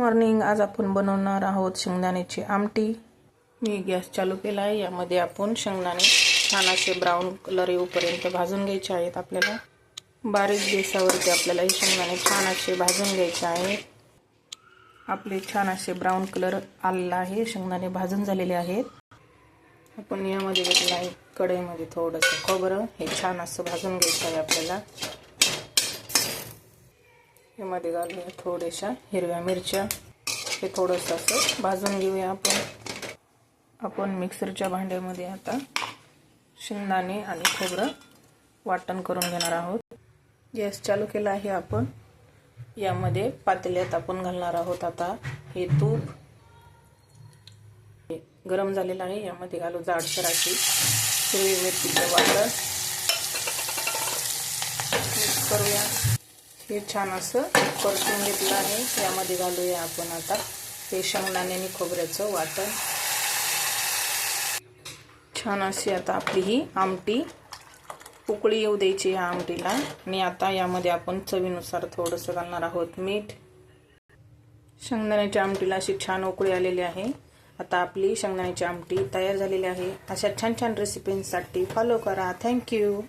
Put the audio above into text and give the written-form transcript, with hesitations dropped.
Morning. आज आपण बनवणार आहोत शेंगदाण्याची आमटी. मी गॅस चालू केला आहे. यामध्ये आपण शेंगदाणे छान असे ब्राऊन कलर येऊपर्यंत भाजून घ्यायचे आहेत. आपल्याला बारीक गॅसवरती आपल्याला हे शेंगदाणे छान असे भाजून घ्यायचे आहेत. आपले छान असे ब्राऊन कलर आलेला आहे. शेंगदाणे भाजून झालेले आहेत. आपण यामध्ये घेतलं आहे कढईमध्ये थोडंसं खोबरं. हे छान असं भाजून घ्यायचं आहे आपल्याला. यामध्ये घालूया थोड्याशा हिरव्या मिरच्या. हे थोडंसं असं भाजून घेऊया आपण मिक्सरच्या भांड्यामध्ये आता शेंगदाणे आणि खोबरं वाटण करून घेणार आहोत. गॅस चालू केला आहे आपण. यामध्ये पातेल्यात आपण घालणार आहोत आता हे तूप. गरम झालेलं आहे. यामध्ये घालू जाडसर अशी हिरवी मिरचीचं वाटण. मिक्स करूया. हे छान असं परतून घेतलं आहे. यामध्ये घालूया आपण आता हे शेंगदाणे आणि खोबऱ्याचं वाटण. छान अशी आता आपली ही आमटी उकळी येऊ द्यायची या आमटीला. आणि आता यामध्ये आपण चवीनुसार थोडंसं घालणार आहोत मीठ. शेंगदाण्याच्या आमटीला अशी छान उकळी आलेली आहे. आता आपली शेंगदाण्याची आमटी तयार झालेली आहे. अशा छान छान रेसिपींसाठी फॉलो करा. थँक्यू.